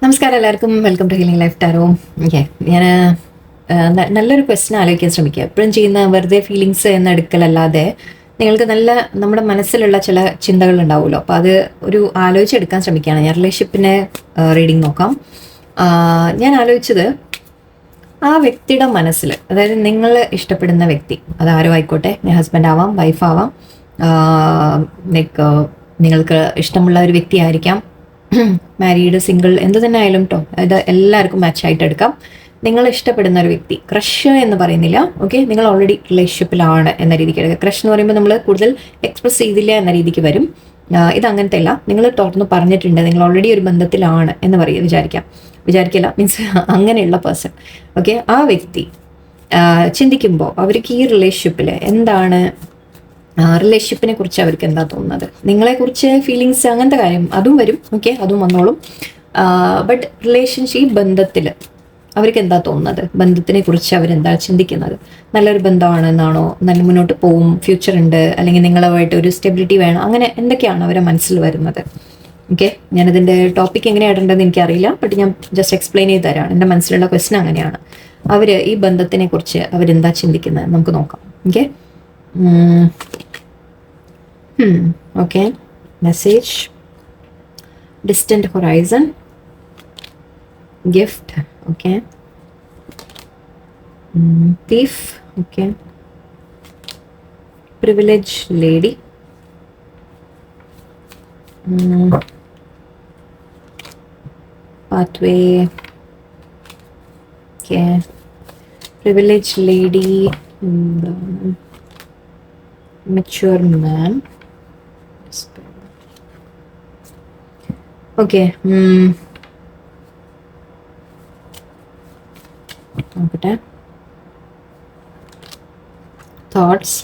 നമസ്കാരം എല്ലാവർക്കും, welcome to healing life tarot. Okay, ഞാൻ നല്ലൊരു ക്വസ്റ്റ്യൻ ആലോചിക്കാൻ ശ്രമിക്കുക. എപ്പോഴും ചെയ്യുന്ന വെറുതെ ഫീലിങ്സ് എന്ന് എടുക്കലല്ലാതെ നിങ്ങൾക്ക് നമ്മുടെ മനസ്സിലുള്ള ചില ചിന്തകൾ ഉണ്ടാവുമല്ലോ, അപ്പോൾ അത് ഒരു ആലോചിച്ചെടുക്കാൻ ശ്രമിക്കുകയാണ്. ഞാൻ റിലേഷൻഷിപ്പിനെ റീഡിങ് നോക്കാം. ഞാൻ ആലോചിച്ചത് ആ വ്യക്തിയുടെ മനസ്സിൽ, അതായത് നിങ്ങൾ ഇഷ്ടപ്പെടുന്ന വ്യക്തി, അത് ആരും ആയിക്കോട്ടെ, ഹസ്ബൻഡ് ആവാം, വൈഫ് ആവാം, ലൈക്ക് നിങ്ങൾക്ക് ഇഷ്ടമുള്ള ഒരു വ്യക്തി ആയിരിക്കാം, മാരീഡ്, സിംഗിൾ, എന്ത് തന്നെ ആയാലും കേട്ടോ, ഇത് എല്ലാവർക്കും മാച്ചായിട്ട് എടുക്കാം. നിങ്ങൾ ഇഷ്ടപ്പെടുന്ന ഒരു വ്യക്തി, ക്രഷ് എന്ന് പറയുന്നില്ല, ഓക്കെ, നിങ്ങൾ ഓൾറെഡി റിലേഷൻഷിപ്പിലാണ് എന്ന രീതിക്ക് എടുക്കുക. ക്രഷ് എന്ന് പറയുമ്പോൾ നമ്മൾ കൂടുതൽ എക്സ്പ്രസ് ചെയ്തില്ല എന്ന രീതിക്ക് വരും. ഇത് അങ്ങനത്തെ അല്ല, നിങ്ങൾ തുറന്ന് പറഞ്ഞിട്ടുണ്ട് നിങ്ങൾ ഓൾറെഡി ഒരു ബന്ധത്തിലാണ് എന്ന് വിചാരിക്കില്ല മീൻസ് അങ്ങനെയുള്ള പേഴ്സൺ, ഓക്കെ. ആ വ്യക്തി ചിന്തിക്കുമ്പോൾ അവർക്ക് ഈ റിലേഷൻഷിപ്പിൽ എന്താണ്, റിലേഷൻഷിപ്പിനെ കുറിച്ച് അവർക്ക് എന്താ തോന്നുന്നത്, നിങ്ങളെക്കുറിച്ച് ഫീലിങ്സ്, അങ്ങനത്തെ കാര്യം അതും വരും, ഓക്കെ, അതും വന്നോളും. ബട്ട് റിലേഷൻഷിപ്പ്, ബന്ധത്തിൽ അവർക്ക് എന്താ തോന്നുന്നത്, ബന്ധത്തിനെ കുറിച്ച് അവരെന്താ ചിന്തിക്കുന്നത്, നല്ലൊരു ബന്ധമാണെന്നാണോ, നല്ല മുന്നോട്ട് പോവും, ഫ്യൂച്ചർ ഉണ്ട്, അല്ലെങ്കിൽ നിങ്ങളുമായിട്ട് ഒരു സ്റ്റെബിലിറ്റി വേണം, അങ്ങനെ എന്തൊക്കെയാണ് അവരെ മനസ്സിൽ വരുന്നത്. ഓക്കെ, ഞാനതിൻ്റെ ടോപ്പിക് എങ്ങനെ ഇടേണ്ടതെന്ന് എനിക്കറിയില്ല, ബട്ട് ഞാൻ ജസ്റ്റ് എക്സ്പ്ലെയിൻ ചെയ്ത് തരാണ്. എൻ്റെ മനസ്സിലുള്ള ക്വസ്റ്റ്യൻ അങ്ങനെയാണ്. അവർ ഈ ബന്ധത്തിനെ കുറിച്ച് അവരെന്താ ചിന്തിക്കുന്നത് നമുക്ക് നോക്കാം. Okay, okay, message, distant horizon, gift, okay, thief, okay, privilege lady, pathway, okay, privilege lady, mature man, okay. നോക്കട്ടെ, thoughts,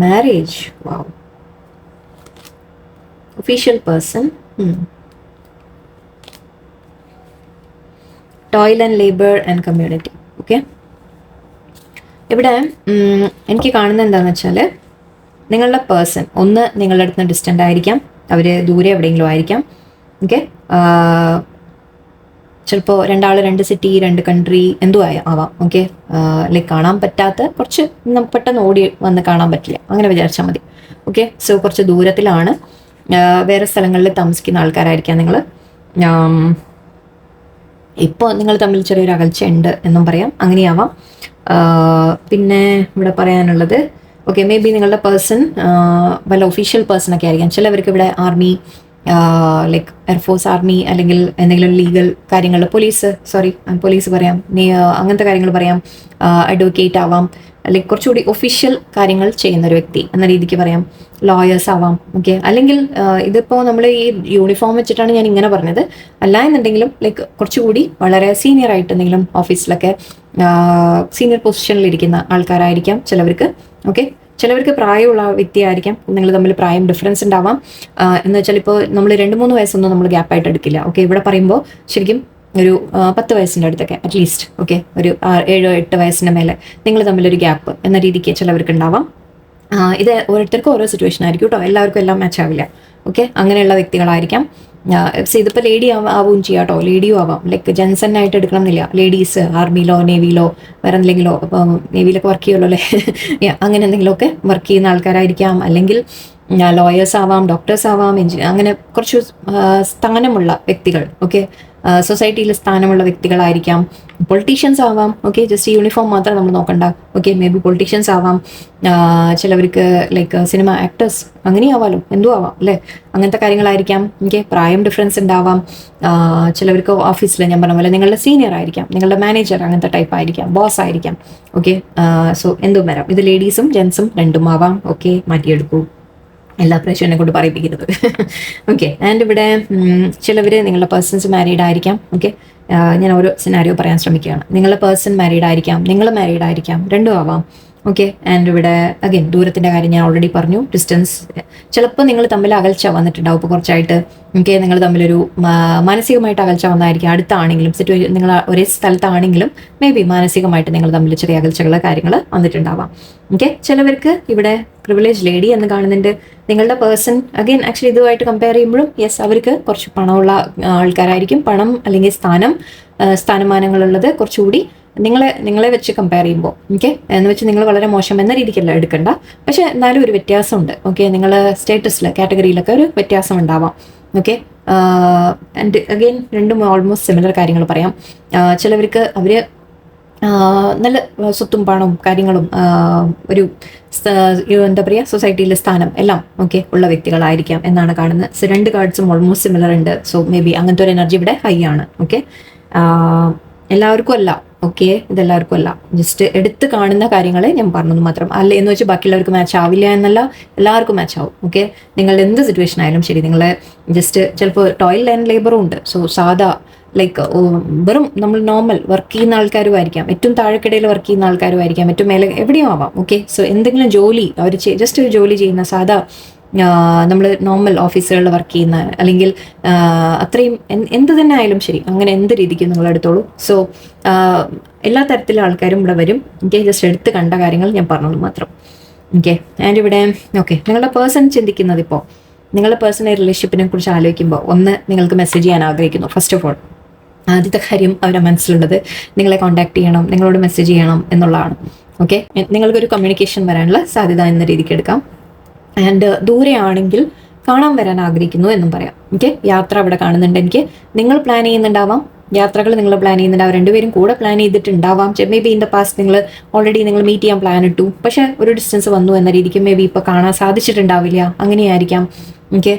marriage, wow, official person, toil and labour and community. Okay, ഇവിടെ എനിക്ക് കാണുന്നത് എന്താണെന്ന് വെച്ചാൽ, നിങ്ങളുടെ പേഴ്സൺ ഒന്ന് നിങ്ങളുടെ അടുത്ത് നിന്ന് ഡിസ്റ്റൻ്റ് ആയിരിക്കാം, അവർ ദൂരെ എവിടെയെങ്കിലും ആയിരിക്കാം, ഓക്കെ. ചിലപ്പോൾ രണ്ടാൾ, രണ്ട് സിറ്റി, രണ്ട് കൺട്രി, എന്തോ ആവാം, ഓക്കെ. ലൈക്ക് കാണാൻ പറ്റാത്ത കുറച്ച്, നമുക്ക് പെട്ടെന്ന് ഓടി വന്ന് കാണാൻ പറ്റില്ല, അങ്ങനെ വിചാരിച്ചാൽ മതി, ഓക്കെ. സോ കുറച്ച് ദൂരത്തിലാണ്, വേറെ സ്ഥലങ്ങളിൽ താമസിക്കുന്ന ആൾക്കാരായിരിക്കാം നിങ്ങൾ. ഇപ്പോൾ നിങ്ങൾ തമ്മിൽ ചെറിയൊരു അകൽച്ച ഉണ്ട് എന്നും പറയാം, അങ്ങനെയാവാം. പിന്നെ ഇവിടെ പറയാനുള്ളത്, ഓക്കെ, മേ ബി നിങ്ങളുടെ പേഴ്സൺ വല്ല ഒഫീഷ്യൽ പേഴ്സൺ ഒക്കെ ആയിരിക്കാം. ചിലവർക്ക് ഇവിടെ ആർമി, ലൈക്ക് എയർഫോഴ്സ്, ആർമി, അല്ലെങ്കിൽ എന്തെങ്കിലും ലീഗൽ കാര്യങ്ങൾ, പോലീസ് പറയാം, അങ്ങനത്തെ കാര്യങ്ങൾ പറയാം, അഡ്വക്കേറ്റ് ആവാം, അല്ലെങ്കിൽ കുറച്ചുകൂടി ഒഫീഷ്യൽ കാര്യങ്ങൾ ചെയ്യുന്ന ഒരു വ്യക്തി എന്ന രീതിക്ക് പറയാം, ലോയേഴ്സ് ആവാം, ഓക്കെ. അല്ലെങ്കിൽ ഇതിപ്പോൾ നമ്മൾ ഈ യൂണിഫോം വെച്ചിട്ടാണ് ഞാൻ ഇങ്ങനെ പറഞ്ഞത്, അല്ല എന്നുണ്ടെങ്കിലും ലൈക്ക് കുറച്ചുകൂടി വളരെ സീനിയർ ആയിട്ട് എന്തെങ്കിലും ഓഫീസിലൊക്കെ സീനിയർ പൊസിഷനിലിരിക്കുന്ന ആൾക്കാരായിരിക്കാം ചിലവർക്ക്, ഓക്കെ. ചിലവർക്ക് പ്രായമുള്ള വ്യക്തിയായിരിക്കാം, നിങ്ങൾ തമ്മിൽ പ്രായം ഡിഫറൻസ് ഉണ്ടാവാം. എന്ന് വെച്ചാൽ ഇപ്പോൾ നമ്മൾ 2-3 വയസ്സൊന്നും നമ്മൾ ഗ്യാപ്പായിട്ട് എടുക്കില്ല, ഓക്കെ. ഇവിടെ പറയുമ്പോൾ ശരിക്കും ഒരു 10 വയസ്സിൻ്റെ അടുത്തൊക്കെ അറ്റ്ലീസ്റ്റ്, ഓക്കെ, ഒരു 7-8 വയസ്സിൻ്റെ മേലെ നിങ്ങൾ തമ്മിലൊരു ഗ്യാപ്പ് എന്ന രീതിക്ക് ചിലവർക്ക് ഉണ്ടാവാം. ഇത് ഓരോരുത്തർക്കും ഓരോ സിറ്റുവേഷൻ ആയിരിക്കും കേട്ടോ, എല്ലാവർക്കും എല്ലാം മാച്ച് ആവില്ല, ഓക്കെ. അങ്ങനെയുള്ള വ്യക്തികളായിരിക്കാം. ഇതിപ്പോൾ ലേഡി ആവുകയും ചെയ്യാം കേട്ടോ, ലേഡിയും ആവാം, ലൈക്ക് ജെൻസൻ ആയിട്ട് എടുക്കണം എന്നില്ല, ലേഡീസ് ആർമിയിലോ നേവിയിലോ വേറെ എന്തെങ്കിലോ, ഇപ്പം നേവിയിലൊക്കെ വർക്ക് ചെയ്യുമല്ലോ അല്ലേ, അങ്ങനെ എന്തെങ്കിലുമൊക്കെ വർക്ക് ചെയ്യുന്ന ആൾക്കാരായിരിക്കാം, അല്ലെങ്കിൽ ലോയേഴ്സ് ആവാം, ഡോക്ടേഴ്സ് ആവാം, അങ്ങനെ കുറച്ച് സ്ഥാനമുള്ള വ്യക്തികൾ, ഓക്കെ, സൊസൈറ്റിയിൽ സ്ഥാനമുള്ള വ്യക്തികളായിരിക്കാം. പൊളിറ്റീഷ്യൻസ് ആവാം, ഓക്കെ. ജസ്റ്റ് യൂണിഫോം മാത്രം നമ്മൾ നോക്കണ്ട, ഓക്കെ. മേ ബി പൊളിറ്റീഷ്യൻസ് ആവാം, ചിലവർക്ക് ലൈക്ക് സിനിമ ആക്ടേഴ്സ്, അങ്ങനെയാവാമല്ലോ, എന്തോ ആവാം അല്ലേ, അങ്ങനത്തെ കാര്യങ്ങളായിരിക്കാം, ഓക്കെ. പ്രായം ഡിഫറൻസ് ഉണ്ടാവാം. ചിലവർക്ക് ഓഫീസിൽ ഞാൻ പറഞ്ഞ പോലെ നിങ്ങളുടെ സീനിയർ ആയിരിക്കാം, നിങ്ങളുടെ മാനേജർ അങ്ങനത്തെ ടൈപ്പ് ആയിരിക്കാം, ബോസ് ആയിരിക്കാം, ഓക്കെ. സോ എന്തും വരാം, ഇത് ലേഡീസും ജെൻസും രണ്ടും ആവാം, ഓക്കെ. മാറ്റിയെടുക്കൂ, എല്ലാ പ്രശ്നം കൊണ്ട് പറയിപ്പിക്കുന്നത്, ഓക്കെ. ആൻഡ് ഇവിടെ ചിലവർ നിങ്ങളുടെ പേഴ്സൺസ് മാരീഡ് ആയിരിക്കാം, ഓക്കെ. ഞാൻ ഓരോ സിനാരിയോ പറയാൻ ശ്രമിക്കുകയാണ്. നിങ്ങളുടെ പേഴ്സൺ മാരീഡ് ആയിരിക്കാം, നിങ്ങൾ മാരീഡ് ആയിരിക്കാം, രണ്ടും ആവാം, ഓക്കെ. ആൻഡ് ഇവിടെ അഗൈൻ ദൂരത്തിൻ്റെ കാര്യം ഞാൻ ഓൾറെഡി പറഞ്ഞു. ഡിസ്റ്റൻസ് ചിലപ്പോൾ നിങ്ങൾ തമ്മിൽ അകൽച്ച വന്നിട്ടുണ്ടാവും. ഇപ്പോൾ കുറച്ചായിട്ട് ഓക്കെ, നിങ്ങൾ തമ്മിലൊരു മാനസികമായിട്ട് അകൽച്ച വന്നായിരിക്കും. അടുത്താണെങ്കിലും സിറ്റുവേഷൻ നിങ്ങൾ ഒരേ സ്ഥലത്താണെങ്കിലും മേ ബി മാനസികമായിട്ട് നിങ്ങൾ തമ്മിൽ ചെറിയ അകൽച്ചകൾ കാര്യങ്ങൾ വന്നിട്ടുണ്ടാവാം. ഓക്കെ. ചിലവർക്ക് ഇവിടെ പ്രിവിലേജ് ലേഡി എന്ന് കാണുന്നുണ്ട്. നിങ്ങളുടെ പേഴ്സൺ അഗൈൻ ആക്ച്വലി ഇതുമായിട്ട് കമ്പയർ ചെയ്യുമ്പോഴും യെസ്, അവർക്ക് കുറച്ച് പണമുള്ള ആൾക്കാരായിരിക്കും. പണം അല്ലെങ്കിൽ സ്ഥാനമാനങ്ങളുള്ളത് കുറച്ചുകൂടി നിങ്ങളെ വെച്ച് കമ്പയർ ചെയ്യുമ്പോൾ ഓക്കെ എന്ന് വെച്ച് നിങ്ങൾ വളരെ മോശം എന്ന രീതിക്കല്ല എടുക്കണ്ട. പക്ഷെ എന്നാലും ഒരു വ്യത്യാസമുണ്ട്. ഓക്കെ, നിങ്ങൾ സ്റ്റേറ്റസിൽ കാറ്റഗറിയിലൊക്കെ ഒരു വ്യത്യാസം ഉണ്ടാവാം. ഓക്കെ. ആൻഡ് അഗെയിൻ രണ്ടും ഓൾമോസ്റ്റ് സിമിലർ കാര്യങ്ങൾ പറയാം. ചിലവർക്ക് അവർ നല്ല സ്വത്തും പണവും കാര്യങ്ങളും ഒരു എന്താ പറയുക സൊസൈറ്റിയിലെ സ്ഥാനം എല്ലാം ഓക്കെ ഉള്ള വ്യക്തികളായിരിക്കാം എന്നാണ് കാണുന്നത്. സോ രണ്ട് കാർഡ്സും ഓൾമോസ്റ്റ് സിമിലർ ഉണ്ട്. സോ മേ ബി അങ്ങനത്തെ ഒരു എനർജി ഇവിടെ ഹൈ ആണ്. ഓക്കെ, എല്ലാവർക്കും അല്ല. ഓക്കെ, ഇതെല്ലാവർക്കും അല്ല, ജസ്റ്റ് എടുത്ത് കാണുന്ന കാര്യങ്ങളെ ഞാൻ പറഞ്ഞത് മാത്രം. അല്ല എന്ന് വെച്ച് ബാക്കിയുള്ളവർക്ക് മാച്ച് ആവില്ല എന്നല്ല, എല്ലാവർക്കും മാച്ച് ആവും. ഓക്കെ, നിങ്ങളുടെ എന്ത് സിറ്റുവേഷൻ ആയാലും ശരി, നിങ്ങളെ ജസ്റ്റ് ചിലപ്പോൾ ടോയിൽ ആൻഡ് ലേബറും ഉണ്ട്. സോ സാധാ ലൈക്ക് വെറും നമ്മൾ നോർമൽ വർക്ക് ചെയ്യുന്ന ആൾക്കാരും ആയിരിക്കാം, ഏറ്റവും താഴെക്കിടയിൽ വർക്ക് ചെയ്യുന്ന ആൾക്കാരും ആയിരിക്കാം, ഏറ്റവും മേലെ എവിടെയും ആവാം. ഓക്കെ, സോ എന്തെങ്കിലും ജോലി അവർ ജസ്റ്റ് ഒരു ജോലി ചെയ്യുന്ന സാധാ നമ്മൾ നോർമൽ ഓഫീസുകളിൽ വർക്ക് ചെയ്യുന്ന അല്ലെങ്കിൽ അത്രയും എന്ത് തന്നെ ആയാലും ശരി, അങ്ങനെ എന്ത് രീതിക്കും നിങ്ങൾ എടുത്തോളൂ. സോ എല്ലാ തരത്തിലുള്ള ആൾക്കാരും ഇവിടെ വരും. ഓക്കെ, ജസ്റ്റ് എടുത്ത് കണ്ട കാര്യങ്ങൾ ഞാൻ പറഞ്ഞത് മാത്രം. ഓക്കെ. ആൻഡ് ഇവിടെ ഓക്കെ, നിങ്ങളുടെ പേഴ്സൺ ചിന്തിക്കുന്നത് ഇപ്പോൾ നിങ്ങളുടെ പേഴ്സണൽ റിലേഷൻഷിപ്പിനെ കുറിച്ച് ആലോചിക്കുമ്പോൾ ഒന്ന് നിങ്ങൾക്ക് മെസ്സേജ് ചെയ്യാൻ ആഗ്രഹിക്കുന്നു. ഫസ്റ്റ് ഓഫ് ഓൾ ആദ്യത്തെ കാര്യം അവരുടെ മനസ്സിലുള്ളത് നിങ്ങളെ കോൺടാക്ട് ചെയ്യണം, നിങ്ങളോട് മെസ്സേജ് ചെയ്യണം എന്നുള്ളതാണ്. ഓക്കെ, നിങ്ങൾക്കൊരു കമ്മ്യൂണിക്കേഷൻ വരാനുള്ള സാധ്യത എന്ന രീതിക്ക് എടുക്കാം. ആൻഡ് ദൂരെ ആണെങ്കിൽ കാണാൻ വരാൻ ആഗ്രഹിക്കുന്നു എന്നും പറയാം. ഓക്കെ, യാത്ര അവിടെ കാണുന്നുണ്ട് എനിക്ക്. നിങ്ങൾ പ്ലാൻ ചെയ്യുന്നുണ്ടാവാം, യാത്രകൾ നിങ്ങൾ പ്ലാൻ ചെയ്യുന്നുണ്ടാവും, രണ്ടുപേരും കൂടെ പ്ലാൻ ചെയ്തിട്ടുണ്ടാവാം. Maybe in the past നിങ്ങൾ ഓൾറെഡി നിങ്ങൾ മീറ്റ് ചെയ്യാൻ പ്ലാൻ ഇട്ടു, പക്ഷേ ഒരു ഡിസ്റ്റൻസ് വന്നു എന്ന രീതിക്ക് മേ ബി ഇപ്പോൾ കാണാൻ സാധിച്ചിട്ടുണ്ടാവില്ല, അങ്ങനെയായിരിക്കാം. ഓക്കെ,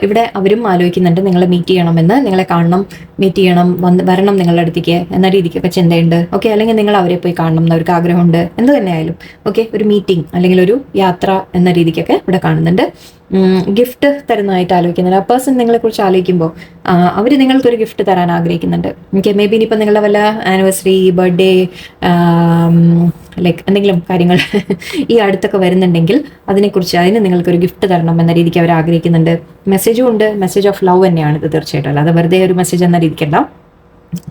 ഇവിടെ അവരും ആലോചിക്കുന്നുണ്ട് നിങ്ങളെ മീറ്റ് ചെയ്യണമെന്ന്, നിങ്ങളെ കാണണം, മീറ്റ് ചെയ്യണം, വരണം നിങ്ങളുടെ അടുത്തേക്ക് എന്ന രീതിക്കൊക്കെ ചിന്തയുണ്ട്. ഓക്കെ, അല്ലെങ്കിൽ നിങ്ങൾ അവരെ പോയി കാണണം എന്നവർക്ക് ആഗ്രഹമുണ്ട്, എന്ത് തന്നെയായാലും. ഓക്കെ, ഒരു മീറ്റിംഗ് അല്ലെങ്കിൽ ഒരു യാത്ര എന്ന രീതിക്കൊക്കെ ഇവിടെ കാണുന്നുണ്ട്. ഗിഫ്റ്റ് തരുന്നതായിട്ട് ആലോചിക്കുന്നുണ്ട്. ആ പേഴ്സൺ നിങ്ങളെക്കുറിച്ച് ആലോചിക്കുമ്പോൾ അവർ നിങ്ങൾക്കൊരു ഗിഫ്റ്റ് തരാൻ ആഗ്രഹിക്കുന്നുണ്ട്. ഓക്കെ, മേ ബി ഇനിയിപ്പോൾ നിങ്ങളുടെ വല്ല ആനിവേഴ്സറി, ബർത്ത്ഡേ ലൈക്ക് എന്തെങ്കിലും കാര്യങ്ങൾ ഈ അടുത്തൊക്കെ വരുന്നുണ്ടെങ്കിൽ അതിന് നിങ്ങൾക്കൊരു ഗിഫ്റ്റ് തരണം എന്ന രീതിക്ക് അവർ ആഗ്രഹിക്കുന്നുണ്ട്. മെസ്സേജും ഉണ്ട്, മെസ്സേജ് ഓഫ് ലവ് തന്നെയാണ് ഇത് തീർച്ചയായിട്ടും, അല്ലാതെ വെറുതെ ഒരു മെസ്സേജ് എന്ന രീതിക്കല്ല,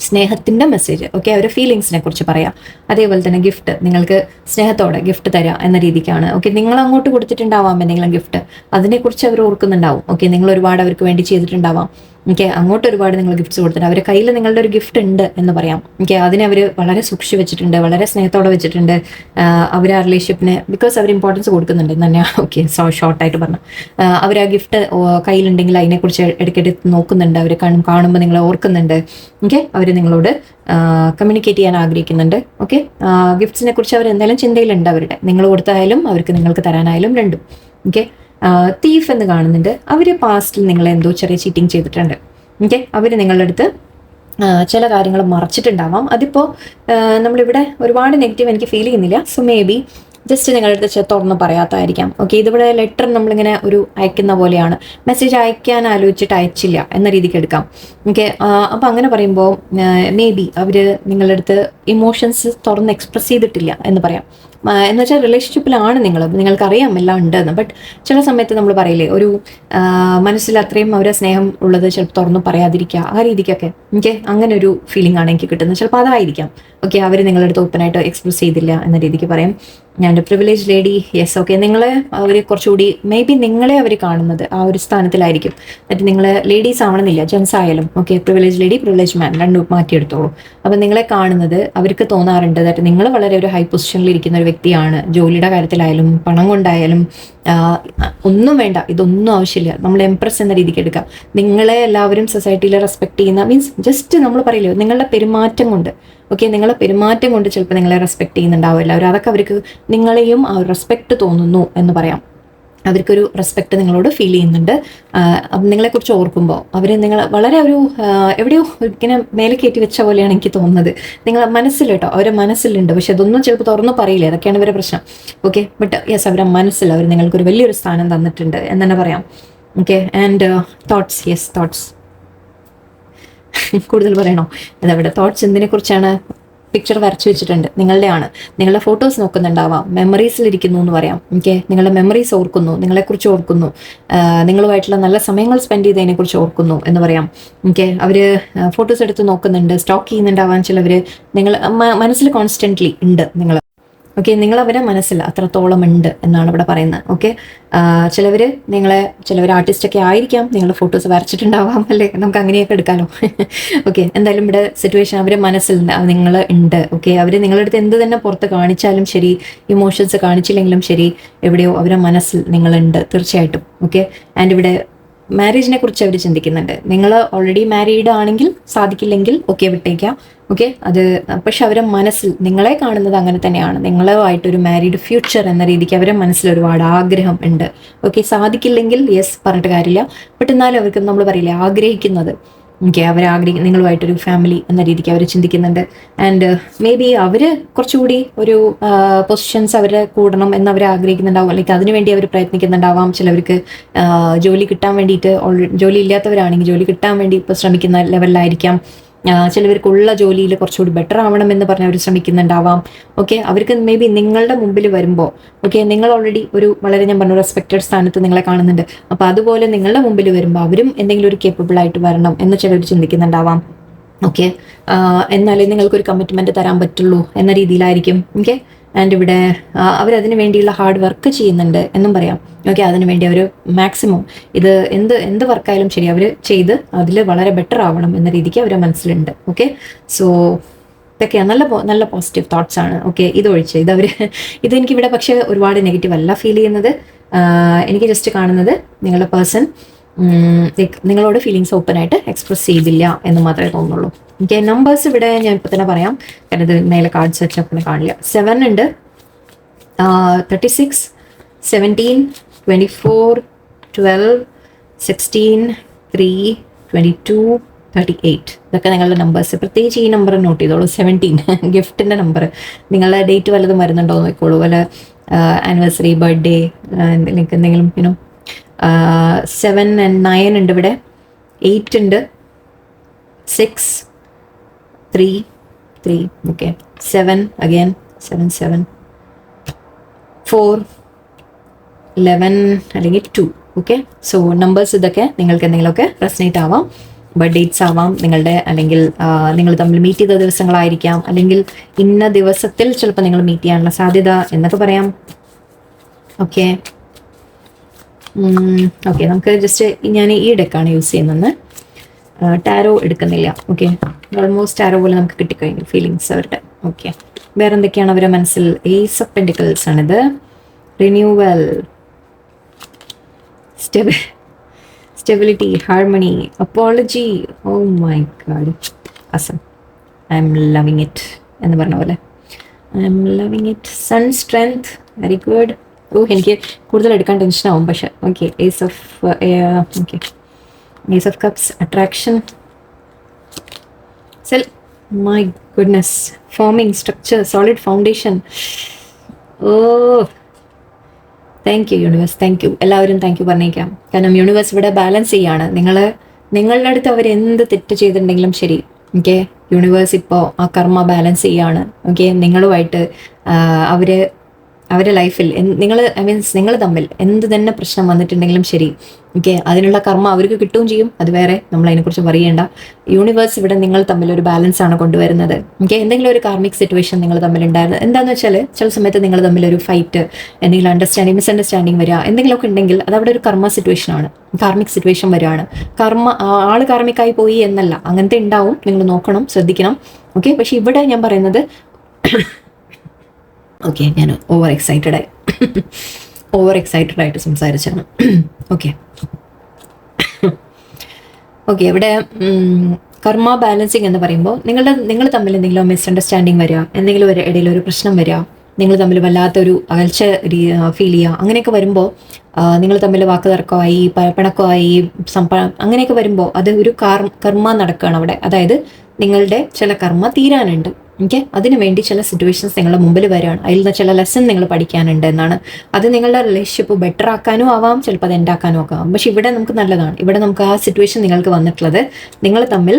സ്നേഹത്തിൻ്റെ മെസ്സേജ്. ഓക്കെ, അവരുടെ ഫീലിങ്സിനെ കുറിച്ച് പറയാം. അതേപോലെ തന്നെ ഗിഫ്റ്റ്, നിങ്ങൾക്ക് സ്നേഹത്തോടെ ഗിഫ്റ്റ് തരാം എന്ന രീതിക്കാണ്. ഓക്കെ, നിങ്ങൾ അങ്ങോട്ട് കൊടുത്തിട്ടുണ്ടാവാം എന്തെങ്കിലും ഗിഫ്റ്റ്, അതിനെക്കുറിച്ച് അവർ ഓർക്കുന്നുണ്ടാവും. ഓക്കെ, നിങ്ങൾ ഒരുപാട് അവർക്ക് വേണ്ടി ചെയ്തിട്ടുണ്ടാവാം. ഓക്കെ, അങ്ങോട്ട് ഒരുപാട് നിങ്ങൾ ഗിഫ്റ്റ്സ് കൊടുത്തിട്ടുണ്ട്, അവരുടെ കയ്യിൽ നിങ്ങളുടെ ഒരു ഗിഫ്റ്റ് ഉണ്ട് എന്ന് പറയാം. ഓക്കെ, അതിനെ അവർ വളരെ സൂക്ഷിച്ച് വെച്ചിട്ടുണ്ട്, വളരെ സ്നേഹത്തോടെ വെച്ചിട്ടുണ്ട്. അവർ ആ റിലേഷൻഷിപ്പിന് ബിക്കോസ് അവർ ഇമ്പോർട്ടൻസ് കൊടുക്കുന്നുണ്ട് എന്ന് തന്നെയാണ്. ഓക്കെ, ഷോർട്ടായിട്ട് പറഞ്ഞു, അവർ ആ ഗിഫ്റ്റ് കയ്യിലുണ്ടെങ്കിൽ അതിനെക്കുറിച്ച് ഇടയ്ക്കിടെ നോക്കുന്നുണ്ട്, അവർ കാണുമ്പോൾ നിങ്ങളെ ഓർക്കുന്നുണ്ട്. ഓക്കെ, അവർ നിങ്ങളോട് കമ്മ്യൂണിക്കേറ്റ് ചെയ്യാൻ ആഗ്രഹിക്കുന്നുണ്ട്. ഓക്കെ, ഗിഫ്റ്റ്സിനെ കുറിച്ച് അവർ എന്തായാലും ചിന്തയിലുണ്ട് അവരുടെ, നിങ്ങൾ കൊടുത്തായാലും അവർക്ക് നിങ്ങൾക്ക് തരാനായാലും രണ്ടും. ഓക്കെ, തീഫ് എന്ന് കാണുന്നുണ്ട്. അവർ പാസ്റ്റിൽ നിങ്ങളെ എന്തോ ചെറിയ ചീറ്റിംഗ് ചെയ്തിട്ടുണ്ട്. ഓക്കെ, അവർ നിങ്ങളുടെ അടുത്ത് ചില കാര്യങ്ങൾ മറച്ചിട്ടുണ്ടാവാം. അതിപ്പോൾ നമ്മളിവിടെ ഒരുപാട് നെഗറ്റീവ് എനിക്ക് ഫീൽ ചെയ്യുന്നില്ല. സോ മേ ബി ജസ്റ്റ് നിങ്ങളുടെ അടുത്ത് തുറന്ന് പറയാത്തതായിരിക്കാം. ഓക്കെ, ഇതിവിടെ ലെറ്റർ നമ്മളിങ്ങനെ ഒരു അയക്കുന്ന പോലെയാണ്, മെസ്സേജ് അയക്കാൻ ആലോചിച്ചിട്ട് അയച്ചില്ല എന്ന രീതിക്ക് എടുക്കാം. ഓക്കെ, അപ്പം അങ്ങനെ പറയുമ്പോൾ മേ ബി അവർ നിങ്ങളുടെ അടുത്ത് ഇമോഷൻസ് തുറന്ന് എക്സ്പ്രസ് ചെയ്തിട്ടില്ല എന്ന് പറയാം. എന്ന് വെച്ചാൽ റിലേഷൻഷിപ്പിലാണ് നിങ്ങൾക്കറിയാം എല്ലാം ഉണ്ടെന്ന്, ബട്ട് ചില സമയത്ത് നമ്മൾ പറയില്ലേ ഒരു മനസ്സിൽ അത്രയും അവരെ സ്നേഹം ഉള്ളത് ചിലപ്പോൾ തുറന്ന് പറയാതിരിക്കുക, ആ രീതിക്കൊക്കെ. ഓക്കെ, അങ്ങനെ ഒരു ഫീലിംഗ് ആണ് എനിക്ക് കിട്ടുന്നത്. ചിലപ്പോൾ അതായിരിക്കാം. ഓക്കെ, അവർ നിങ്ങളുടെ അടുത്ത് ഓപ്പണായിട്ട് എക്സ്പ്രസ് ചെയ്തില്ല എന്ന രീതിക്ക് പറയാം. ഞാൻ പ്രിവിലേജ് ലേഡി, യെസ്. ഓക്കെ, നിങ്ങളെ അവർ കുറച്ചുകൂടി മേ ബി നിങ്ങളെ അവർ കാണുന്നത് ആ ഒരു സ്ഥാനത്തിലായിരിക്കും. എന്നിട്ട് നിങ്ങൾ ലേഡീസ് ആവണമെന്നില്ല, ജെൻസ് ആയാലും. ഓക്കെ, പ്രിവിലേജ് ലേഡി, പ്രിവിലേജ് മാൻ രണ്ടും മാറ്റിയെടുത്തോളൂ. അപ്പം നിങ്ങളെ കാണുന്നത് അവർക്ക് തോന്നാറുണ്ട് ദാറ്റ് നിങ്ങൾ വളരെ ഒരു ഹൈ പൊസിഷനിൽ ഇരിക്കുന്ന ഒരു വ്യക്തിയാണ്. ജോലിയുടെ കാര്യത്തിലായാലും പണം കൊണ്ടായാലും ഒന്നും വേണ്ട, ഇതൊന്നും ആവശ്യമില്ല, നമ്മൾ എംപ്രസ് എന്ന രീതിക്ക് എടുക്കാം. നിങ്ങളെ എല്ലാവരും സൊസൈറ്റിയിൽ റെസ്പെക്ട് ചെയ്യുന്ന മീൻസ് ജസ്റ്റ് നമ്മൾ പറയില്ലേ നിങ്ങളുടെ പെരുമാറ്റം കൊണ്ട്. ഓക്കെ, നിങ്ങളെ പെരുമാറ്റം കൊണ്ട് ചിലപ്പോൾ നിങ്ങളെ റെസ്പെക്ട് ചെയ്യുന്നുണ്ടാവില്ല അവർ, അതൊക്കെ അവർക്ക് നിങ്ങളെയും ആ റെസ്പെക്ട് തോന്നുന്നു എന്ന് പറയാം. അവർക്കൊരു റെസ്പെക്ട് നിങ്ങളോട് ഫീൽ ചെയ്യുന്നുണ്ട്. നിങ്ങളെക്കുറിച്ച് ഓർക്കുമ്പോൾ അവർ നിങ്ങൾ വളരെ ഒരു എവിടെയോ ഇങ്ങനെ മേലെ കയറ്റി വെച്ച പോലെയാണ് എനിക്ക് തോന്നുന്നത്. നിങ്ങൾ മനസ്സിൽ കേട്ടോ, അവരുടെ മനസ്സിലുണ്ട്, പക്ഷെ അതൊന്നും ചിലപ്പോൾ തുറന്നു പറയില്ല, അതൊക്കെയാണ് ഇവരുടെ പ്രശ്നം. ഓക്കെ, ബട്ട് യെസ്, അവരുടെ മനസ്സിൽ അവർ നിങ്ങൾക്കൊരു വലിയൊരു സ്ഥാനം തന്നിട്ടുണ്ട് എന്ന് തന്നെ പറയാം. Okay, and thoughts, yes thoughts കൂടുതൽ പറയണോ? അതവിടെ തോട്ട്സ് എന്തിനെ കുറിച്ചാണ്? പിക്ചർ വരച്ചു വെച്ചിട്ടുണ്ട്, നിങ്ങളുടെയാണ്. നിങ്ങളുടെ ഫോട്ടോസ് നോക്കുന്നുണ്ടാവാം, മെമ്മറീസിൽ ഇരിക്കുന്നു എന്ന് പറയാം. ഓക്കെ, നിങ്ങളുടെ മെമ്മറീസ് ഓർക്കുന്നു, നിങ്ങളെക്കുറിച്ച് ഓർക്കുന്നു, നിങ്ങളുമായിട്ടുള്ള നല്ല സമയങ്ങൾ സ്പെൻഡ് ചെയ്തതിനെ കുറിച്ച് ഓർക്കുന്നു എന്ന് പറയാം. ഓക്കെ, അവർ ഫോട്ടോസ് എടുത്ത് നോക്കുന്നുണ്ട്, സ്റ്റോക്ക് ചെയ്യുന്നുണ്ടാവാൻ ചിലവർ. നിങ്ങൾ മനസ്സിൽ കോൺസ്റ്റന്റ്ലി ഉണ്ട് നിങ്ങൾ. ഓക്കെ, നിങ്ങൾ അവരെ മനസ്സിൽ അത്രത്തോളം ഉണ്ട് എന്നാണ് ഇവിടെ പറയുന്നത്. ഓക്കെ, ചിലവർ ആർട്ടിസ്റ്റൊക്കെ ആയിരിക്കാം, നിങ്ങളുടെ ഫോട്ടോസ് വരച്ചിട്ടുണ്ടാവാം അല്ലേ, നമുക്ക് അങ്ങനെയൊക്കെ എടുക്കാമല്ലോ. ഓക്കെ, എന്തായാലും ഇവിടെ സിറ്റുവേഷൻ അവരെ മനസ്സിൽ നിങ്ങൾ ഉണ്ട്. ഓക്കെ, അവർ നിങ്ങളുടെ അടുത്ത് എന്ത് തന്നെ പുറത്ത് കാണിച്ചാലും ശരി, ഇമോഷൻസ് കാണിച്ചില്ലെങ്കിലും ശരി, എവിടെയോ അവരെ മനസ്സിൽ നിങ്ങളുണ്ട് തീർച്ചയായിട്ടും. ഓക്കെ, ആൻഡ് ഇവിടെ മാരേജിനെ കുറിച്ച് അവർ ചിന്തിക്കുന്നുണ്ട്. നിങ്ങൾ ഓൾറെഡി മാരീഡ് ആണെങ്കിൽ സാധിക്കില്ലെങ്കിൽ ഓക്കെ വിട്ടേക്കാം. ഓക്കെ, അത് പക്ഷെ അവരെ മനസ്സിൽ നിങ്ങളെ കാണുന്നത് അങ്ങനെ തന്നെയാണ്, നിങ്ങളുമായിട്ടൊരു മാരീഡ് ഫ്യൂച്ചർ എന്ന രീതിക്ക് അവരെ മനസ്സിൽ ഒരുപാട് ആഗ്രഹം ഉണ്ട്. ഓക്കെ, സാധിക്കില്ലെങ്കിൽ യെസ് പറഞ്ഞിട്ട് കാര്യമില്ല, ബട്ട് എന്നാലും അവർക്ക് നമ്മൾ പറയില്ലേ ആഗ്രഹിക്കുന്നത്. ഓക്കെ, നിങ്ങളുമായിട്ടൊരു ഫാമിലി എന്ന രീതിക്ക് അവർ ചിന്തിക്കുന്നുണ്ട്. ആൻഡ് മേ ബി അവർ കുറച്ചുകൂടി ഒരു പൊസിഷൻസ് അവരെ കൂടണം എന്ന് അവർ ആഗ്രഹിക്കുന്നുണ്ടാവും, അല്ലെങ്കിൽ അതിനുവേണ്ടി അവർ പ്രയത്നിക്കുന്നുണ്ടാവാം. ചിലവർക്ക് ജോലി കിട്ടാൻ വേണ്ടിയിട്ട്, ജോലി ഇല്ലാത്തവരാണെങ്കിൽ ജോലി കിട്ടാൻ വേണ്ടി ഇപ്പോൾ ശ്രമിക്കുന്ന ലെവലിലായിരിക്കാം. ചിലവർക്കുള്ള ജോലിയിൽ കുറച്ചുകൂടി ബെറ്റർ ആവണം എന്ന് പറഞ്ഞ് അവർ ശ്രമിക്കുന്നുണ്ടാവാം. ഓക്കെ, അവർക്ക് മേ ബി നിങ്ങളുടെ മുമ്പിൽ വരുമ്പോൾ, ഓക്കെ, നിങ്ങൾ ഓൾറെഡി ഒരു വളരെ ഞാൻ പറഞ്ഞു റെസ്പെക്റ്റഡ് സ്ഥാനത്ത് നിങ്ങളെ കാണുന്നുണ്ട്. അപ്പോൾ അതുപോലെ നിങ്ങളുടെ മുമ്പിൽ വരുമ്പോൾ അവരും എന്തെങ്കിലും ഒരു കേപ്പബിൾ ആയിട്ട് വരണം എന്ന് ചിലർ ചിന്തിക്കുന്നുണ്ടാവാം. ഓക്കെ, എന്നാലേ നിങ്ങൾക്കൊരു കമ്മിറ്റ്മെൻറ്റ് തരാൻ പറ്റുള്ളൂ എന്ന രീതിയിലായിരിക്കും. ഓക്കെ, ആൻഡ് ഇവിടെ അവരതിനു വേണ്ടിയുള്ള ഹാർഡ് വർക്ക് ചെയ്യുന്നുണ്ട് എന്നും പറയാം. ഓക്കെ, അതിനുവേണ്ടി അവർ മാക്സിമം എന്ത് വർക്കായാലും ശരി അവർ ചെയ്ത് അതിൽ വളരെ ബെറ്റർ ആവണം എന്ന രീതിക്ക് അവരെ മനസ്സിലുണ്ട്. ഓക്കെ, സോ ഇതൊക്കെയാണ് നല്ല പോസിറ്റീവ് തോട്ട്സ് ആണ്. ഓക്കെ, ഇതെനിക്കിവിടെ പക്ഷേ ഒരുപാട് നെഗറ്റീവ് അല്ല ഫീൽ ചെയ്യുന്നത്. എനിക്ക് ജസ്റ്റ് കാണുന്നത് നിങ്ങളുടെ പേഴ്സൺ നിങ്ങളോട് ഫീലിങ്സ് ഓപ്പൺ ആയിട്ട് എക്സ്പ്രസ് ചെയ്തില്ല എന്ന് മാത്രമേ തോന്നുള്ളൂ. ഓക്കെ, നമ്പേഴ്സ് ഇവിടെ ഞാൻ ഇപ്പോൾ തന്നെ പറയാം, കാരണം ഇത് മേലെ കാർഡ്സ് വെച്ചപ്പോൾ കാണില്ല. 7 ഉണ്ട്, 36, 17, 24, 12, 16, 3, 22, 38. ഇതൊക്കെ നിങ്ങളുടെ നമ്പേഴ്സ്. പ്രത്യേകിച്ച് ഈ നമ്പർ നോട്ട് ചെയ്തോളൂ, 17 ഗിഫ്റ്റിൻ്റെ നമ്പർ. നിങ്ങളുടെ ഡേറ്റ് വല്ലതും വരുന്നുണ്ടോ എന്ന് നോക്കിക്കോളൂ, വല്ല ആനിവേഴ്സറി, ബർത്ത്ഡേ, എന്തെങ്കിലും 7 and 9 ഉണ്ട് ഇവിടെ. 8 ഉണ്ട്, 6, 3. ഓക്കെ, 7 again, 7, 4, 11 അല്ലെങ്കിൽ 2. ഓക്കെ, സോ നമ്പേഴ്സ് ഇതൊക്കെ നിങ്ങൾക്ക് എന്തെങ്കിലുമൊക്കെ റെസനേറ്റ് ആവാം. ബർത്ത് ഡേറ്റ്സ് ആവാം നിങ്ങളുടെ, അല്ലെങ്കിൽ നിങ്ങൾ തമ്മിൽ മീറ്റ് ചെയ്ത ദിവസങ്ങളായിരിക്കാം, അല്ലെങ്കിൽ ഇന്ന ദിവസത്തിൽ ചിലപ്പോൾ നിങ്ങൾ മീറ്റ് ചെയ്യാനുള്ള സാധ്യത എന്നൊക്കെ പറയാം. ഓക്കെ, നമുക്ക് ജസ്റ്റ് ഞാൻ ഈ ഡെക്കാണ് യൂസ് ചെയ്യുന്നത്, ടാരോ എടുക്കുന്നില്ല. ഓക്കെ, ഓൾമോസ്റ്റ് ടാരോ പോലെ നമുക്ക് കിട്ടിക്കഴിഞ്ഞു ഫീലിങ്സ് അവരുടെ. ഓക്കെ, വേറെ എന്തൊക്കെയാണ് അവരുടെ മനസ്സിൽ? ഏസ് ഓഫ് പെൻറ്റിക്കിൾസ് ആണിത്. Renewal, stability, harmony, apology. Oh my god, awesome, I'm loving it എന്ന് പറഞ്ഞ പോലെ. I'm loving it. Sun strength, very good. എനിക്ക് കൂടുതൽ എടുക്കാൻ ടെൻഷനാവും പക്ഷെ. Okay, ace of cups, attraction, my goodness, forming, structure, solid foundation. Oh, thank you universe, thank you. എല്ലാവരും thank you പറഞ്ഞേക്കാം, കാരണം യൂണിവേഴ്സ് ഇവിടെ ബാലൻസ് ചെയ്യാണ്. നിങ്ങളുടെ അടുത്ത് അവർ എന്ത് തെറ്റ് ചെയ്തിട്ടുണ്ടെങ്കിലും ശരി, ഓക്കെ, യൂണിവേഴ്സ് ഇപ്പോൾ ആ കർമ്മ ബാലൻസ് ചെയ്യാണ്. ഓക്കെ, നിങ്ങളുമായിട്ട് അവരുടെ ലൈഫിൽ നിങ്ങൾ തമ്മിൽ എന്ത് തന്നെ പ്രശ്നം വന്നിട്ടുണ്ടെങ്കിലും ശരി, ഓക്കെ, അതിനുള്ള കർമ്മ അവർക്ക് കിട്ടുകയും ചെയ്യും. അത് വേറെ, നമ്മൾ അതിനെക്കുറിച്ച് പറയേണ്ട. യൂണിവേഴ്സ് ഇവിടെ നിങ്ങൾ തമ്മിൽ ഒരു ബാലൻസ് ആണ് കൊണ്ടുവരുന്നത്. ഓക്കെ, എന്തെങ്കിലും ഒരു കാർമിക് സിറ്റുവേഷൻ നിങ്ങൾ തമ്മിൽ ഉണ്ടായിരുന്നത് എന്താണെന്ന് വെച്ചാൽ, ചില സമയത്ത് നിങ്ങൾ തമ്മിൽ ഒരു ഫൈറ്റ്, എന്തെങ്കിലും മിസ്അണ്ടർസ്റ്റാൻഡിങ് വരിക, എന്തെങ്കിലുമൊക്കെ ഉണ്ടെങ്കിൽ അത് അവിടെ ഒരു കർമ്മ സിറ്റുവേഷൻ ആണ്, കാർമിക് സിറ്റുവേഷൻ വരികയാണ്. ആള് കാർമിക്കായി പോയി എന്നല്ല, അങ്ങനത്തെ ഉണ്ടാവും, നിങ്ങൾ നോക്കണം, ശ്രദ്ധിക്കണം. ഓക്കെ, പക്ഷെ ഇവിടെ ഞാൻ പറയുന്നത് ഓക്കെ, ഞാൻ ഓവർ എക്സൈറ്റഡ് ആയിട്ട് സംസാരിച്ചാണ്. ഓക്കെ, ഇവിടെ കർമ്മ ബാലൻസിങ് എന്ന് പറയുമ്പോൾ നിങ്ങൾ തമ്മിൽ എന്തെങ്കിലും മിസ്അണ്ടർസ്റ്റാൻഡിങ് വരിക, എന്തെങ്കിലും ഇടയിൽ ഒരു പ്രശ്നം വരിക, നിങ്ങൾ തമ്മിൽ വല്ലാത്തൊരു അകൽച്ച ഫീൽ ചെയ്യുക, അങ്ങനെയൊക്കെ വരുമ്പോൾ നിങ്ങൾ തമ്മിൽ വാക്ക് തർക്കമായി, പിണക്കമായി, അങ്ങനെയൊക്കെ വരുമ്പോൾ അത് ഒരു കർമ്മ നടക്കുകയാണ് അവിടെ. അതായത് നിങ്ങളുടെ ചില കർമ്മ തീരാനുണ്ട്. ഓക്കെ, അതിനുവേണ്ടി ചില സിറ്റുവേഷൻസ് നിങ്ങളുടെ മുമ്പിൽ വരികയാണ്, അതിൽ നിന്ന് ചില ലെസൺ നിങ്ങൾ പഠിക്കാനുണ്ട് എന്നാണ്. അത് നിങ്ങളുടെ റിലേഷൻഷിപ്പ് ബെറ്റർ ആക്കാനും ആവാം, ചിലപ്പോൾ അത് എൻഡാക്കാനും ആക്കാം. പക്ഷെ ഇവിടെ നമുക്ക് നല്ലതാണ്. ഇവിടെ നമുക്ക് ആ സിറ്റുവേഷൻ നിങ്ങൾക്ക് വന്നിട്ടുള്ളത് നിങ്ങൾ തമ്മിൽ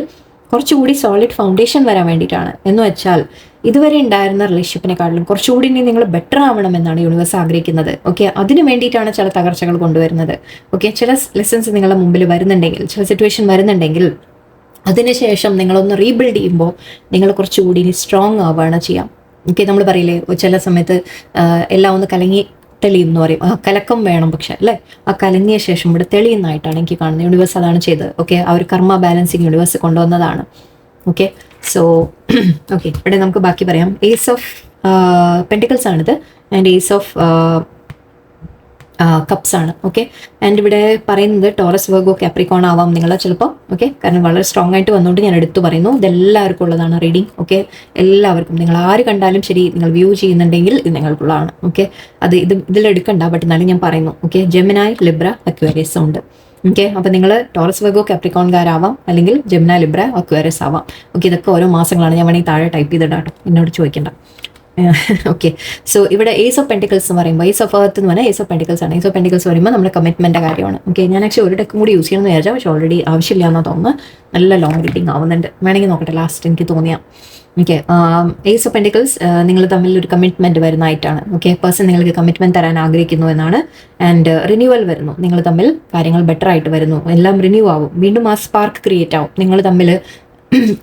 കുറച്ചുകൂടി സോളിഡ് ഫൗണ്ടേഷൻ വരാൻ വേണ്ടിയിട്ടാണ്. എന്ന് വെച്ചാൽ ഇതുവരെ ഉണ്ടായിരുന്ന റിലേഷൻഷിപ്പിനെക്കാട്ടിലും കുറച്ചുകൂടി നിങ്ങൾ ബെറ്റർ ആവണമെന്നാണ് യൂണിവേഴ്സ് ആഗ്രഹിക്കുന്നത്. ഓക്കെ, അതിന് വേണ്ടിയിട്ടാണ് ചില തകർച്ചകൾ കൊണ്ടുവരുന്നത്. ഓക്കെ, ചില ലെസൺസ് നിങ്ങളുടെ മുമ്പിൽ വരുന്നുണ്ടെങ്കിൽ, ചില സിറ്റുവേഷൻ വരുന്നുണ്ടെങ്കിൽ, അതിനുശേഷം നിങ്ങളൊന്ന് റീബിൽഡ് ചെയ്യുമ്പോൾ നിങ്ങൾ കുറച്ചുകൂടി സ്ട്രോങ് ആവുകയാണ് ചെയ്യാം. ഓക്കെ, നമ്മൾ പറയില്ലേ ചില സമയത്ത് എല്ലാം ഒന്ന് കലങ്ങി തെളിയും എന്ന് പറയും. ആ കലക്കം വേണം, പക്ഷെ അല്ലേ, ആ കലങ്ങിയ ശേഷം ഇവിടെ തെളിയുന്നതായിട്ടാണ് എനിക്ക് കാണുന്നത്. യൂണിവേഴ്സ് അതാണ് ചെയ്തത്. ഓക്കെ, ആ ഒരു കർമ്മ ബാലൻസിങ് യൂണിവേഴ്സ് കൊണ്ടുവന്നതാണ്. ഓക്കെ, സോ ഓക്കെ, ഇവിടെ നമുക്ക് ബാക്കി പറയാം. ഏസ് ഓഫ് പെൻറ്റിക്കിൾസ് ആണിത് ആൻഡ് ഏസ് ഓഫ് കപ്സ് ആണ്. ഓക്കെ, ആൻഡ് ഇവിടെ പറയുന്നത് ടോറസ്, വെർഗോ, കാപ്രിക്കോൺ ആവാം നിങ്ങൾ ചിലപ്പോൾ. ഓക്കെ, കാരണം വളരെ സ്ട്രോങ് ആയിട്ട് വന്നുകൊണ്ട് ഞാൻ എടുത്തു പറയുന്നു. ഇതെല്ലാവർക്കും ഉള്ളതാണ് റീഡിങ്. ഓക്കെ, എല്ലാവർക്കും, നിങ്ങൾ ആര് കണ്ടാലും ശരി, നിങ്ങൾ വ്യൂ ചെയ്യുന്നുണ്ടെങ്കിൽ ഇത് നിങ്ങൾക്കുള്ളതാണ്. ഓക്കെ, അത് ഇതിലെടുക്കണ്ട, ബട്ട് എന്നാലും ഞാൻ പറയുന്നു. ഓക്കെ, ജെമിനായി, ലിബ്ര, അക്വേറിയസ് ഉണ്ട്. ഓക്കെ, അപ്പോൾ നിങ്ങൾ ടോറസ്, വെർഗോ, കാപ്രിക്കോൺകാരാവാം, അല്ലെങ്കിൽ ജെമിന, ലിബ്ര, അക്വേറിയസ് ആവാം. ഓക്കെ, ഇതൊക്കെ ഓരോ മാസങ്ങളാണ്. ഞാൻ വേണമെങ്കിൽ താഴെ ടൈപ്പ് ചെയ്തിടാട്ടോ, എന്നോട് ചോദിക്കണ്ട. ഓക്കെ, സോ ഇവിടെ ഏസ് ഓഫ് പെൻറ്റിക്കിൾസ് എന്ന് പറയുമ്പോൾ, ഏസ് ഓഫ് എർത്ത് എന്ന് പറഞ്ഞാൽ ഏസ് ഓഫ് പെൻറ്റിക്കിൾസ് ആണ്. ഏസ് ഓഫ് പെൻറ്റിക്കിൾസ് പറയുമ്പോൾ നമ്മുടെ കമ്മിറ്റ്മെൻറ്റ് കാര്യമാണ്. ഓക്കെ, ഞാൻ ആക്ച്വലി ഒരു ഡെക്കും കൂടി യൂസ് ചെയ്യണമെന്ന് വിചാരിച്ചാൽ, പക്ഷേ ഓൾറെഡി ആവശ്യമില്ല എന്നാണ് തോന്നുന്നത്. നല്ല ലോങ് റീഡിങ് ആവുന്നുണ്ട്. വേണമെങ്കിൽ നോക്കട്ടെ, ലാസ്റ്റ് എനിക്ക് തോന്നിയാൽ. ഓക്കെ, ഏസ് ഓഫ് പെൻറ്റിക്കിൾസ് നിങ്ങൾ തമ്മിൽ ഒരു കമ്മിറ്റ്മെൻറ്റ് വരുന്നതായിട്ടാണ്. ഓക്കെ, പേഴ്സൺ നിങ്ങൾക്ക് കമ്മിറ്റ്മെൻറ്റ് തരാൻ ആഗ്രഹിക്കുന്നു എന്നാണ്. ആൻഡ് റിന്യൂവൽ വരുന്നു, നിങ്ങൾ തമ്മിൽ കാര്യങ്ങൾ ബെറ്റർ ആയിട്ട് വരുന്നു, എല്ലാം റിന്യൂ ആവും, വീണ്ടും ആ സ്പാർക്ക് ക്രിയേറ്റ് ആവും. നിങ്ങൾ തമ്മിൽ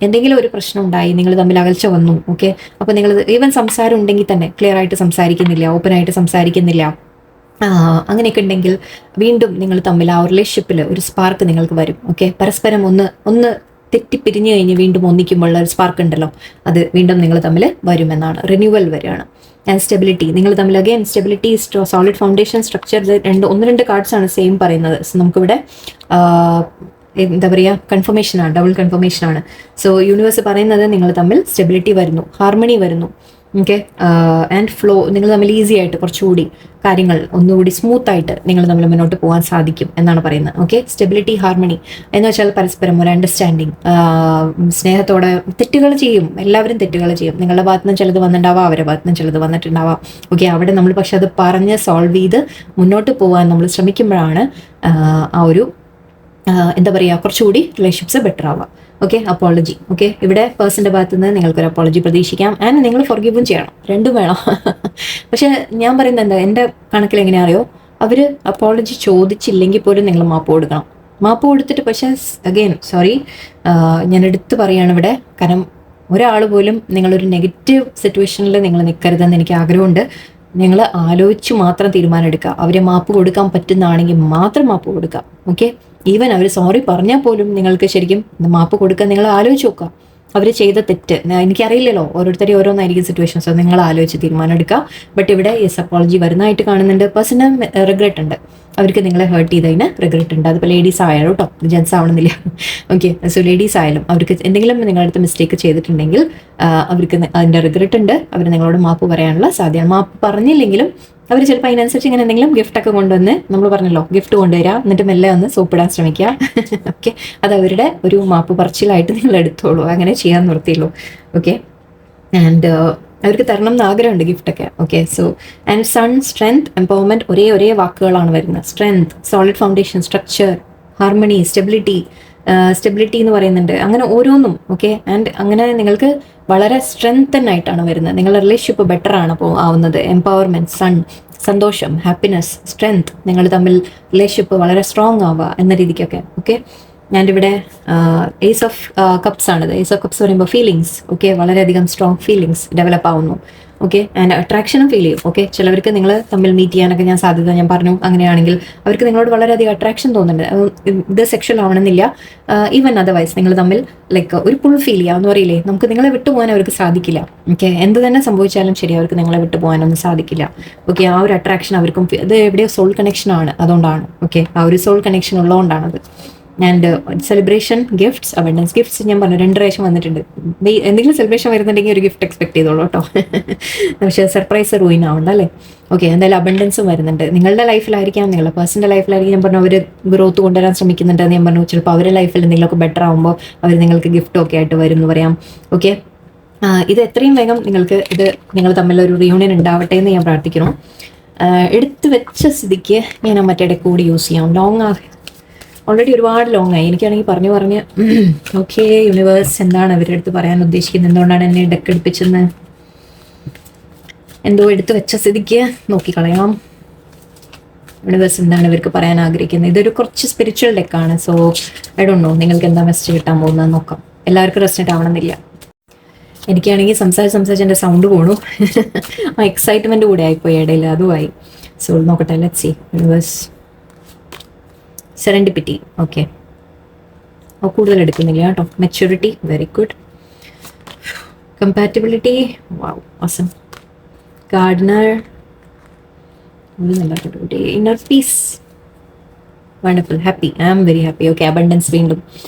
എന്തെങ്കിലും ഒരു പ്രശ്നം ഉണ്ടായി, നിങ്ങൾ തമ്മിൽ അകൽച്ച വന്നു. ഓക്കെ, അപ്പോൾ നിങ്ങൾ ഈവൻ സംസാരം ഉണ്ടെങ്കിൽ തന്നെ ക്ലിയർ ആയിട്ട് സംസാരിക്കുന്നില്ല, ഓപ്പണായിട്ട് സംസാരിക്കുന്നില്ല, അങ്ങനെയൊക്കെ ഉണ്ടെങ്കിൽ വീണ്ടും നിങ്ങൾ തമ്മിൽ ആ റിലേഷൻഷിപ്പിൽ ഒരു സ്പാർക്ക് നിങ്ങൾക്ക് വരും. ഓക്കെ, പരസ്പരം ഒന്ന് തെറ്റിപ്പിരിഞ്ഞു കഴിഞ്ഞ് വീണ്ടും ഒന്നിക്കുമ്പോഴുള്ള ഒരു സ്പാർക്ക് ഉണ്ടല്ലോ, അത് വീണ്ടും നിങ്ങൾ തമ്മിൽ വരുമെന്നാണ്. റിന്യൂവൽ വരികയാണ്. ആൻഡ് സ്റ്റെബിലിറ്റി, നിങ്ങൾ തമ്മിൽ again stability, solid foundation, structure, ഒന്ന് രണ്ട് കാർഡ്സാണ് സെയിം പറയുന്നത്. സോ നമുക്കിവിടെ എന്താ പറയുക, കൺഫർമേഷനാണ്, ഡബിൾ കൺഫർമേഷനാണ്. സോ യൂണിവേഴ്സ് പറയുന്നത് നിങ്ങൾ തമ്മിൽ സ്റ്റെബിലിറ്റി വരുന്നു, ഹാർമണി വരുന്നു. ഓക്കെ, ആൻഡ് ഫ്ലോ, നിങ്ങൾ തമ്മിൽ ഈസി ആയിട്ട് കുറച്ചുകൂടി കാര്യങ്ങൾ ഒന്നുകൂടി സ്മൂത്തായിട്ട് നിങ്ങൾ തമ്മിൽ മുന്നോട്ട് പോകാൻ സാധിക്കും എന്നാണ് പറയുന്നത്. ഓക്കെ, സ്റ്റെബിലിറ്റി, ഹാർമണി എന്ന് വെച്ചാൽ പരസ്പരം ഒരു അണ്ടർസ്റ്റാൻഡിങ്, സ്നേഹത്തോടെ. തെറ്റുകൾ ചെയ്യും, എല്ലാവരും തെറ്റുകൾ ചെയ്യും. നിങ്ങളുടെ ഭാഗത്ത് നിന്ന് ചിലത് വന്നിട്ടുണ്ടാവാം, അവരുടെ ഭാഗത്ത് നിന്ന് ചിലത് വന്നിട്ടുണ്ടാവാം. ഓക്കെ, അവിടെ നമ്മൾ പക്ഷെ അത് പറഞ്ഞ് സോൾവ് ചെയ്ത് മുന്നോട്ട് പോകാൻ നമ്മൾ ശ്രമിക്കുമ്പോഴാണ് ആ ഒരു എന്താ പറയുക, കുറച്ചുകൂടി റിലേഷൻഷിപ്സ് ബെറ്റർ ആവാം. Okay, apology. ഓക്കെ, ഇവിടെ പേഴ്സൻ്റെ ഭാഗത്ത് നിന്ന് നിങ്ങൾക്കൊരു അപ്പോളജി പ്രതീക്ഷിക്കാം. ആൻഡ് നിങ്ങൾ ഫോർഗീവും ചെയ്യണം, രണ്ടും വേണം. പക്ഷെ ഞാൻ പറയുന്നത് എന്താ, എൻ്റെ കണക്കിൽ എങ്ങനെയാ അറിയോ, അവർ അപ്പോളജി ചോദിച്ചില്ലെങ്കിൽ പോലും നിങ്ങൾ മാപ്പ് കൊടുക്കണം. മാപ്പ് കൊടുത്തിട്ട്, പക്ഷേ അഗെയിൻ സോറി, ഞാൻ എടുത്ത് പറയുകയാണ് ഇവിടെ, കാരണം ഒരാൾ പോലും നിങ്ങളൊരു നെഗറ്റീവ് സിറ്റുവേഷനിൽ നിങ്ങൾ നിൽക്കരുതെന്ന് എനിക്ക് ആഗ്രഹമുണ്ട്. നിങ്ങൾ ആലോചിച്ച് മാത്രം തീരുമാനം എടുക്കുക. അവരെ മാപ്പ് കൊടുക്കാൻ പറ്റുന്നതാണെങ്കിൽ മാത്രം മാപ്പ് കൊടുക്കുക. ഓക്കെ, ഈവൻ അവർ സോറി പറഞ്ഞാൽ പോലും നിങ്ങൾക്ക് ശരിക്കും മാപ്പ് കൊടുക്കാൻ നിങ്ങൾ ആലോചിച്ച് നോക്കുക. അവർ ചെയ്ത തെറ്റ് എനിക്കറിയില്ലല്ലോ, ഓരോരുത്തരും ഓരോന്നായിരിക്കും സിറ്റുവേഷൻസ്, നിങ്ങൾ ആലോചിച്ച് തീരുമാനം എടുക്കുക. ബട്ട് ഇവിടെ യെസ് അപ്പോളജി വരുന്നതായിട്ട് കാണുന്നുണ്ട്. പേഴ്സണൽ റിഗ്രറ്റ് ഉണ്ട്, അവർക്ക് നിങ്ങളെ ഹേർട്ട് ചെയ്തതിന് റിഗ്രറ്റ് ഉണ്ട്. അതിപ്പോൾ ലേഡീസ് ആയാലും കേട്ടോ, ജെൻസ് ആവണമെന്നില്ല. ഓക്കെ, സോ ലേഡീസ് ആയാലും അവർക്ക് എന്തെങ്കിലും നിങ്ങളുടെ അടുത്ത് മിസ്റ്റേക്ക് ചെയ്തിട്ടുണ്ടെങ്കിൽ അവർക്ക് അതിൻ്റെ റിഗ്രറ്റ് ഉണ്ട്. അവർ നിങ്ങളോട് മാപ്പ് പറയാനുള്ള സാധ്യത. മാപ്പ് പറഞ്ഞില്ലെങ്കിലും അവർ ചിലപ്പോൾ അതിനനുസരിച്ച് ഇങ്ങനെ എന്തെങ്കിലും ഗിഫ്റ്റൊക്കെ കൊണ്ടുവന്ന്, നമ്മൾ പറഞ്ഞല്ലോ ഗിഫ്റ്റ് കൊണ്ടുവരിക, എന്നിട്ട് മെല്ലെ വന്ന് സോപ്പിടാൻ ശ്രമിക്കുക. ഓക്കെ, അത് അവരുടെ ഒരു മാപ്പ് പറച്ചിലായിട്ട് നിങ്ങൾ എടുത്തോളൂ, അങ്ങനെ ചെയ്യാൻ നിർത്തിയുള്ളൂ. ഓക്കെ, ആൻഡ് അവർക്ക് തരണം എന്ന് ആഗ്രഹമുണ്ട് ഗിഫ്റ്റൊക്കെ. Okay, so and sun, strength, empowerment, ഒരേ വാക്കുകളാണ് വരുന്നത്. Strength, solid foundation, structure, harmony, stability എന്ന് പറയുന്നുണ്ട്. അങ്ങനെ ഓരോന്നും. ഓക്കെ, ആൻഡ് അങ്ങനെ നിങ്ങൾക്ക് വളരെ സ്ട്രെങ്തൻ ആയിട്ടാണ് വരുന്നത്. നിങ്ങളുടെ റിലേഷൻഷിപ്പ് ബെറ്റർ ആണ് ആവുന്നത്. എംപവർമെൻറ്റ്, സന്തോഷം, ഹാപ്പിനെസ്, സ്ട്രെങ്ത്, നിങ്ങൾ തമ്മിൽ റിലേഷൻഷിപ്പ് വളരെ സ്ട്രോങ് ആവുക എന്ന രീതിക്കൊക്കെ. ഓക്കെ, ആൻഡ് ഇവിടെ ഏസ് ഓഫ് കപ്സ് ആണിത്. ഏസ് ഓഫ് കപ്സ് പറയുമ്പോൾ ഫീലിങ്സ്. ഓക്കെ, വളരെയധികം സ്ട്രോങ് ഫീലിങ്സ് ഡെവലപ്പ് ആവുന്നു. ഓക്കെ, ആൻഡ് അട്രാക്ഷനും ഫീൽ ചെയ്യും. ഓക്കെ, ചിലവർക്ക് നിങ്ങൾ തമ്മിൽ മീറ്റ് ചെയ്യാനൊക്കെ ഞാൻ പറഞ്ഞു. അങ്ങനെയാണെങ്കിൽ അവർക്ക് നിങ്ങളോട് വളരെയധികം അട്രാക്ഷൻ തോന്നുന്നുണ്ട്. ഇത് സെക്ഷൽ ആവണമെന്നില്ല, ഈവൻ അതർവൈസ് നിങ്ങൾ തമ്മിൽ ലൈക്ക് ഒരു പുൾ ഫീൽ ചെയ്യുക എന്ന് പറയില്ലേ, നമുക്ക് നിങ്ങളെ വിട്ടുപോകാൻ അവർക്ക് സാധിക്കില്ല. ഓക്കെ, എന്ത് തന്നെ സംഭവിച്ചാലും ശരി, അവർക്ക് നിങ്ങളെ വിട്ടുപോകാനൊന്നും സാധിക്കില്ല. ഓക്കെ, ആ ഒരു അട്രാക്ഷൻ അവർക്കും, ഇത് എവിടെയോ സോൾ കണക്ഷൻ ആണ്, അതുകൊണ്ടാണ്. ഓക്കെ, ആ ഒരു സോൾ കണക്ഷൻ ഉള്ളതുകൊണ്ടാണത്. And celebration, gifts, abundance. Gifts ഞാൻ പറഞ്ഞു 2 പ്രാവശ്യം വന്നിട്ടുണ്ട്. എന്തെങ്കിലും സെലിബ്രേഷൻ വരുന്നുണ്ടെങ്കിൽ ഒരു ഗിഫ്റ്റ് എക്സ്പെക്ട് ചെയ്തോളൂ കേട്ടോ. പക്ഷേ സർപ്രൈസ് റൂയിൻ ആവണ്ട അല്ലേ. ഓക്കെ, എന്തായാലും അബണ്ടൻസും വരുന്നുണ്ട്. നിങ്ങളുടെ ലൈഫിലായിരിക്കാം, നിങ്ങളുടെ പേഴ്സണൽ ലൈഫിലായിരിക്കും. ഞാൻ പറഞ്ഞു അവർ ഗ്രോത്ത് കൊണ്ടുവരാൻ ശ്രമിക്കുന്നുണ്ട്. ഞാൻ പറഞ്ഞു ചിലപ്പോൾ അവരുടെ ലൈഫിൽ എന്തെങ്കിലുമൊക്കെ ബെറ്റർ ആകുമ്പോൾ അവർ നിങ്ങൾക്ക് ഗിഫ്റ്റും ഒക്കെ ആയിട്ട് വരും എന്ന് പറയാം. ഓക്കെ, ഇത് എത്രയും വേഗം നിങ്ങൾ തമ്മിലൊരു റിയൂണിയൻ ഉണ്ടാവട്ടെ എന്ന് ഞാൻ പ്രാർത്ഥിക്കുന്നു. എടുത്തു വെച്ച സ്ഥിതിക്ക് ഞാൻ മറ്റേ കൂടി യൂസ് ചെയ്യാം. ലോങ് ഓൾറെഡി ഒരുപാട് ലോങ് ആയി. എനിക്കാണെങ്കിൽ പറഞ്ഞ് ഓക്കെ യൂണിവേഴ്സ് എന്താണ് അവരുടെ അടുത്ത് പറയാൻ ഉദ്ദേശിക്കുന്നത്, എന്തുകൊണ്ടാണ് എന്നെ ഡെക്ക് എടുപ്പിച്ചെന്ന് എന്തോ എടുത്തു വെച്ച സ്ഥിതിക്ക് നോക്കിക്കളയാം. യൂണിവേഴ്സ് എന്താണ് ഇവർക്ക് പറയാൻ ആഗ്രഹിക്കുന്നത്. ഇതൊരു കുറച്ച് സ്പിരിച്വൽ ഡെക്കാണ്. സോ ഐ ഡോണ്ട് നോ നിങ്ങൾക്ക് എന്താ മെസ്സേജ് കിട്ടാൻ പോകുന്നത് നോക്കാം. എല്ലാവർക്കും റെസ്റ്റിനേറ്റ് ആവണമെന്നില്ല. എനിക്കാണെങ്കിൽ സംസാരിച്ച് എൻ്റെ സൗണ്ട് പോണു. ആ എക്സൈറ്റ്മെന്റ് കൂടെ ആയിപ്പോയി ഇടയിൽ, അതുമായി. സോ നോക്കട്ടെ, let's see. Universe serendipity, okay, കൂടുതൽ എടുക്കുന്നില്ല കേട്ടോ. Maturity, very good. Compatibility, wow, awesome. Gardener, inner peace, wonderful, happy, I am very happy. Okay, abundance, വീണ്ടും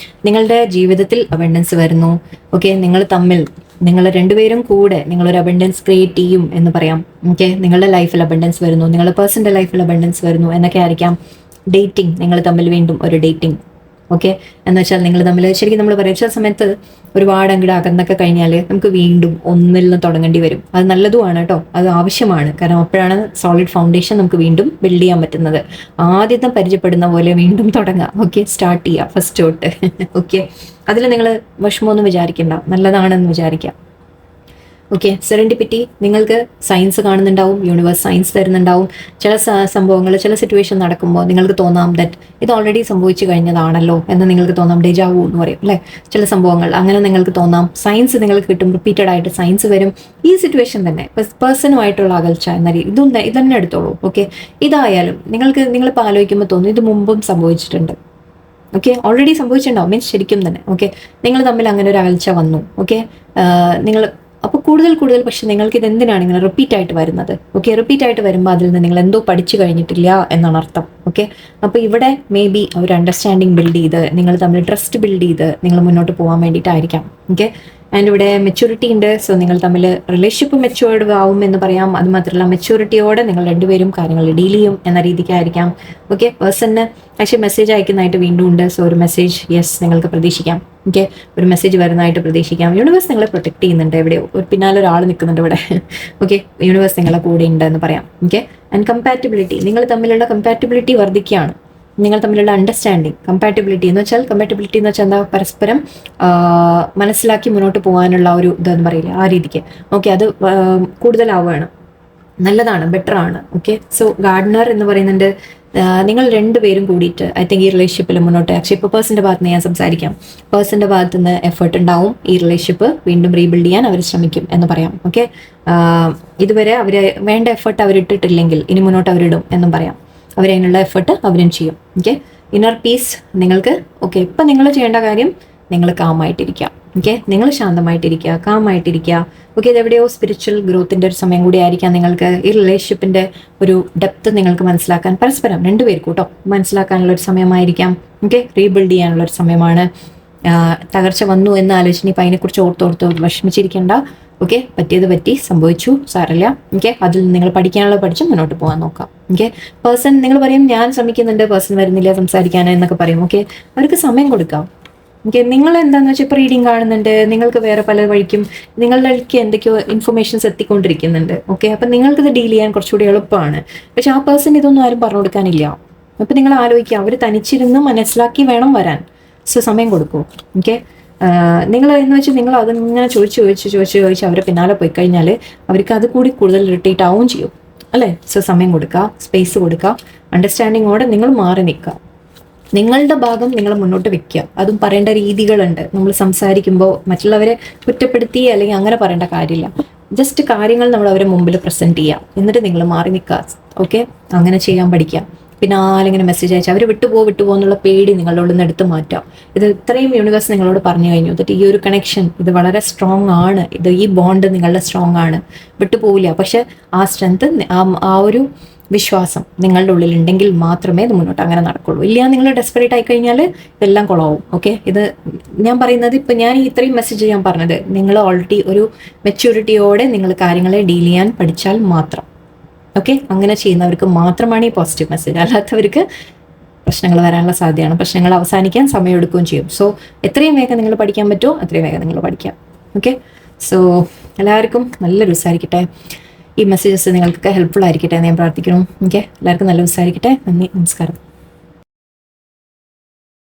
നിങ്ങളുടെ ജീവിതത്തിൽ അബണ്ടൻസ് വരുന്നു. ഓക്കെ, നിങ്ങൾ രണ്ടുപേരും കൂടെ നിങ്ങളൊരു അബണ്ടൻസ് ക്രിയേറ്റ് ചെയ്യും എന്ന് പറയാം. ഓക്കെ, നിങ്ങളുടെ ലൈഫിൽ അബണ്ടൻസ് വരുന്നു, നിങ്ങളുടെ പേഴ്സൻ്റെ ലൈഫിൽ അബണ്ടൻസ് വരുന്നു എന്നൊക്കെ ആയിരിക്കാം. ഡേറ്റിംഗ്, നിങ്ങൾ തമ്മിൽ വീണ്ടും ഒരു ഡേറ്റിംഗ്. ഓക്കെ, എന്ന് വെച്ചാൽ നിങ്ങൾ തമ്മിൽ ശരിക്കും നമ്മൾ പറയാം ചില സമയത്ത് ഒരുപാട് അങ്ങോട്ട് അകന്നൊക്കെ കഴിഞ്ഞാൽ നമുക്ക് വീണ്ടും ഒന്നിൽ നിന്ന് തുടങ്ങേണ്ടി വരും. അത് നല്ലതുമാണ് കേട്ടോ, അത് ആവശ്യമാണ്. കാരണം അപ്പോഴാണ് സോളിഡ് ഫൗണ്ടേഷൻ നമുക്ക് വീണ്ടും ബിൽഡ് ചെയ്യാൻ പറ്റുന്നത്. ആദ്യത്തെ പരിചയപ്പെടുന്ന പോലെ വീണ്ടും തുടങ്ങാം. ഓക്കെ, സ്റ്റാർട്ട് ചെയ്യുക ഫസ്റ്റ് തൊട്ട്. ഓക്കെ, അതിൽ നിങ്ങൾ വിഷമമൊന്നും വിചാരിക്കേണ്ട, നല്ലതാണെന്ന് വിചാരിക്കാം. ഓക്കെ, സെറൻഡിപ്പിറ്റി, നിങ്ങൾക്ക് സയൻസ് കാണുന്നുണ്ടാവും, യൂണിവേഴ്സ് സയൻസ് തരുന്നുണ്ടാവും. ചില സംഭവങ്ങൾ, ചില സിറ്റുവേഷൻ നടക്കുമ്പോൾ നിങ്ങൾക്ക് തോന്നാം ദറ്റ് ഇത് ഓൾറെഡി സംഭവിച്ചു കഴിഞ്ഞതാണല്ലോ എന്ന് നിങ്ങൾക്ക് തോന്നാം. ഡെജാവു എന്ന് പറയും അല്ലേ, ചില സംഭവങ്ങൾ അങ്ങനെ നിങ്ങൾക്ക് തോന്നാം. സയൻസ് നിങ്ങൾക്ക് കിട്ടും, റിപ്പീറ്റഡ് ആയിട്ട് സയൻസ് വരും. ഈ സിറ്റുവേഷൻ തന്നെ പേഴ്സണുമായിട്ടുള്ള അകൽച്ച എന്ന ഇതന്നെ എടുത്തോളൂ. ഓക്കെ, ഇതായാലും നിങ്ങളിപ്പോൾ ആലോചിക്കുമ്പോൾ തോന്നും ഇത് മുമ്പും സംഭവിച്ചിട്ടുണ്ട്. ഓക്കെ, ഓൾറെഡി സംഭവിച്ചിട്ടുണ്ടാവും, മീൻസ് ശരിക്കും തന്നെ. ഓക്കെ, നിങ്ങൾ തമ്മിൽ അങ്ങനെ ഒരു അകൽച്ച വന്നു. ഓക്കെ, നിങ്ങൾ അപ്പോൾ കൂടുതൽ പക്ഷെ നിങ്ങൾക്ക് ഇത് എന്തിനാണ് ഇങ്ങനെ റിപ്പീറ്റ് ആയിട്ട് വരുന്നത്? ഓക്കെ, റിപ്പീറ്റ് ആയിട്ട് വരുമ്പോൾ അതിൽ നിന്ന് നിങ്ങൾ എന്തോ പഠിച്ചു കഴിഞ്ഞിട്ടില്ല എന്നാണ് അർത്ഥം. ഓക്കെ, അപ്പോൾ ഇവിടെ മേ ബി ഒരു അണ്ടർസ്റ്റാൻഡിങ് ബിൽഡ് ചെയ്ത് നിങ്ങൾ തമ്മിൽ ട്രസ്റ്റ് ബിൽഡ് ചെയ്ത് നിങ്ങൾ മുന്നോട്ട് പോകാൻ വേണ്ടിയിട്ടായിരിക്കാം. ഓക്കെ, ആൻഡ് ഇവിടെ മെച്യൂരിറ്റി ഉണ്ട്. സോ നിങ്ങൾ തമ്മിൽ റിലേഷൻഷിപ്പ് മെച്യൂർഡ് ആവും എന്ന് പറയാം. അത് മാത്രമല്ല മെച്യൂരിറ്റിയോടെ നിങ്ങൾ രണ്ടുപേരും കാര്യങ്ങൾ ഡീൽ ചെയ്യും എന്ന രീതിക്കായിരിക്കാം. ഓക്കെ, പേഴ്സണിന് ആക്ച്വലി മെസ്സേജ് അയക്കുന്നതായിട്ട് വീണ്ടും ഉണ്ട്. സോ ഒരു മെസ്സേജ് യെസ് നിങ്ങൾക്ക് പ്രതീക്ഷിക്കാം. ഓക്കെ, ഒരു മെസ്സേജ് വരുന്നതായിട്ട് പ്രതീക്ഷിക്കാം. യൂണിവേഴ്സ് നിങ്ങളെ പ്രൊട്ടക്ട് ചെയ്യുന്നുണ്ട്. എവിടെയോ ഒരു പിന്നാലെ ഒരാൾ നിൽക്കുന്നുണ്ട് ഇവിടെ. ഓക്കെ, യൂണിവേഴ്സ് നിങ്ങളെ കൂടെ ഉണ്ട് എന്ന് പറയാം. ഓക്കെ, ആൻഡ് കമ്പാറ്റബിലിറ്റി, നിങ്ങൾ തമ്മിലുള്ള കമ്പാറ്റബിലിറ്റി വർദ്ധിക്കുകയാണ്. നിങ്ങൾ തമ്മിലുള്ള അണ്ടർസ്റ്റാൻഡിങ്, കമ്പാറ്റബിലിറ്റി എന്ന് വെച്ചാൽ എന്താ, പരസ്പരം മനസ്സിലാക്കി മുന്നോട്ട് പോകാനുള്ള ഒരു ഇതെന്ന് പറയില്ല, ആ രീതിക്ക്. ഓക്കെ, അത് കൂടുതലാവുകയാണ്, നല്ലതാണ്, ബെറ്റർ ആണ്. ഓക്കെ, സോ ഗാർഡനർ എന്ന് പറയുന്നുണ്ട്. നിങ്ങൾ രണ്ടുപേരും കൂടിയിട്ട് ഐ തിങ്ക് ഈ റിലേഷൻഷിപ്പിൽ മുന്നോട്ട് ആക്ച്വലി ഇപ്പോൾ പേഴ്സൻ്റെ ഭാഗത്ത് നിന്ന് ഞാൻ സംസാരിക്കാം. പേഴ്സൻ്റെ ഭാഗത്ത് നിന്ന് എഫേർട്ട് ഉണ്ടാവും. ഈ റിലേഷൻഷിപ്പ് വീണ്ടും റീബിൽഡ് ചെയ്യാൻ അവർ ശ്രമിക്കും എന്ന് പറയാം. ഓക്കെ, ഇതുവരെ അവർ വേണ്ട എഫേർട്ട് അവരിട്ടിട്ടില്ലെങ്കിൽ ഇനി മുന്നോട്ട് അവരിടും എന്നും പറയാം. അവരതിനുള്ള എഫേർട്ട് അവരും ചെയ്യും. ഓക്കെ, ഇന്നർ പീസ് നിങ്ങൾക്ക്. ഓക്കെ, ഇപ്പം നിങ്ങൾ ചെയ്യേണ്ട കാര്യം നിങ്ങൾ കാമായിട്ടിരിക്കുക. ഓക്കെ, നിങ്ങൾ ശാന്തമായിട്ടിരിക്കുക, കാമായിട്ടിരിക്കുക. ഓക്കെ, ഇതെവിടെയോ സ്പിരിച്വൽ ഗ്രോത്തിൻ്റെ ഒരു സമയം കൂടി ആയിരിക്കാം നിങ്ങൾക്ക്. ഈ റിലേഷൻഷിപ്പിൻ്റെ ഒരു ഡെപ്ത് നിങ്ങൾക്ക് മനസ്സിലാക്കാൻ, പരസ്പരം രണ്ടുപേർക്കും കേട്ടോ മനസ്സിലാക്കാനുള്ള ഒരു സമയമായിരിക്കാം. ഓക്കെ, റീബിൽഡ് ചെയ്യാനുള്ള ഒരു സമയമാണ്. തകർച്ച വന്നു എന്ന് ആലോചിച്ച് ഇപ്പം അതിനെക്കുറിച്ച് ഓർത്തോർത്ത് വിഷമിച്ചിരിക്കേണ്ട. ഓക്കെ, പറ്റിയത് പറ്റി, സംഭവിച്ചു, സാരമില്ല. ഓക്കെ, അതിൽ നിങ്ങൾ പഠിക്കാനുള്ളത് പഠിച്ച് മുന്നോട്ട് പോകാൻ നോക്കാം. ഓക്കെ, പേഴ്സൺ നിങ്ങൾ പറയും ഞാൻ ശ്രമിക്കുന്നുണ്ട്, പേഴ്സൺ വരുന്നില്ല സംസാരിക്കാൻ എന്നൊക്കെ പറയും. ഓക്കെ, അവർക്ക് സമയം കൊടുക്കാം. ഓക്കെ, നിങ്ങൾ എന്താണെന്ന് വെച്ചാൽ ഇപ്പോൾ റീഡിങ് കാണുന്നുണ്ട്, നിങ്ങൾക്ക് വേറെ പല വഴിക്കും നിങ്ങളിലേക്ക് എന്തൊക്കെയോ ഇൻഫർമേഷൻസ് എത്തിക്കൊണ്ടിരിക്കുന്നുണ്ട്. ഓക്കെ, അപ്പം നിങ്ങൾക്കിത് ഡീൽ ചെയ്യാൻ കുറച്ചുകൂടി എളുപ്പമാണ്. പക്ഷെ ആ പേഴ്സൺ ഇതൊന്നും ആരും പറഞ്ഞു കൊടുക്കാനില്ല. അപ്പം നിങ്ങൾ ആലോചിക്കുക, അവർ തനിച്ചിരുന്ന് മനസ്സിലാക്കി വേണം വരാൻ. സോ സമയം കൊടുക്കൂ. ഓക്കെ, നിങ്ങൾ എന്ന് വെച്ചാൽ നിങ്ങൾ അതിങ്ങനെ ചോദിച്ച് അവരെ പിന്നാലെ പോയി കഴിഞ്ഞാൽ അവർക്ക് അത് കൂടി കൂടുതൽ ഇറിറ്റേറ്റ് ആവുകയും ചെയ്യും അല്ലേ. സോ സമയം കൊടുക്കുക, സ്പേസ് കൊടുക്കുക, അണ്ടർസ്റ്റാൻഡിങ്ങോടെ നിങ്ങൾ മാറി നിൽക്കുക. നിങ്ങളുടെ ഭാഗം നിങ്ങൾ മുന്നോട്ട് വെക്കുക. അതും പറയേണ്ട രീതികളുണ്ട്. നമ്മൾ സംസാരിക്കുമ്പോൾ മറ്റുള്ളവരെ കുറ്റപ്പെടുത്തി അല്ലെങ്കിൽ അങ്ങനെ പറയേണ്ട കാര്യമില്ല. ജസ്റ്റ് കാര്യങ്ങൾ നമ്മൾ അവരെ മുമ്പിൽ പ്രസൻറ്റ് ചെയ്യുക, എന്നിട്ട് നിങ്ങൾ മാറി നിൽക്കുക. ഓക്കെ, അങ്ങനെ ചെയ്യാൻ പഠിക്കുക. പിന്നെ ആരെങ്കിലും മെസ്സേജ് അയച്ചാൽ അവർ വിട്ടുപോ എന്നുള്ള പേടി നിങ്ങളുടെ ഉള്ളിൽ നിന്ന് എടുത്ത് മാറ്റാം. ഇത് ഇത്രയും യൂണിവേഴ്സ് നിങ്ങളോട് പറഞ്ഞു കഴിഞ്ഞു. എന്നിട്ട് ഈ ഒരു കണക്ഷൻ ഇത് വളരെ സ്ട്രോങ് ആണ്. ഈ ബോണ്ട് നിങ്ങളുടെ സ്ട്രോങ് ആണ്, വിട്ടുപോകില്ല. പക്ഷെ ആ സ്ട്രെങ്ത്, ആ ഒരു വിശ്വാസം നിങ്ങളുടെ ഉള്ളിൽ ഉണ്ടെങ്കിൽ മാത്രമേ ഇത് മുന്നോട്ട് അങ്ങനെ നടക്കുള്ളൂ. ഇല്ല, നിങ്ങൾ ഡെസ്പറേറ്റ് ആയി കഴിഞ്ഞാൽ ഇതെല്ലാം കുളമാവും. ഓക്കെ, ഇത് ഞാൻ പറയുന്നത്, ഇപ്പം ഞാൻ ഇത്രയും മെസ്സേജ് ഞാൻ പറഞ്ഞത് നിങ്ങൾ ഓൾറെഡി ഒരു മെച്യൂരിറ്റിയോടെ നിങ്ങൾ കാര്യങ്ങളെ ഡീൽ ചെയ്യാൻ പഠിച്ചാൽ മാത്രം. ഓക്കെ, അങ്ങനെ ചെയ്യുന്നവർക്ക് മാത്രമാണ് ഈ പോസിറ്റീവ് മെസ്സേജ്. അല്ലാത്തവർക്ക് പ്രശ്നങ്ങൾ വരാനുള്ള സാധ്യതയാണ്. പ്രശ്നങ്ങൾ അവസാനിക്കാൻ സമയമെടുക്കുകയും ചെയ്യും. സോ എത്രയും വേഗം നിങ്ങൾ പഠിക്കാൻ പറ്റുമോ അത്രയും വേഗം നിങ്ങൾ പഠിക്കാം. ഓക്കെ, സോ എല്ലാവർക്കും നല്ല ദിവസമായിരിക്കട്ടെ. ഈ മെസ്സേജസ് നിങ്ങൾക്കൊക്കെ ഹെൽപ്ഫുൾ ആയിരിക്കട്ടെ എന്ന് ഞാൻ പ്രാർത്ഥിക്കുന്നു. ഓക്കെ, എല്ലാവർക്കും നല്ല ദിവസമായിരിക്കട്ടെ. നന്ദി, നമസ്കാരം.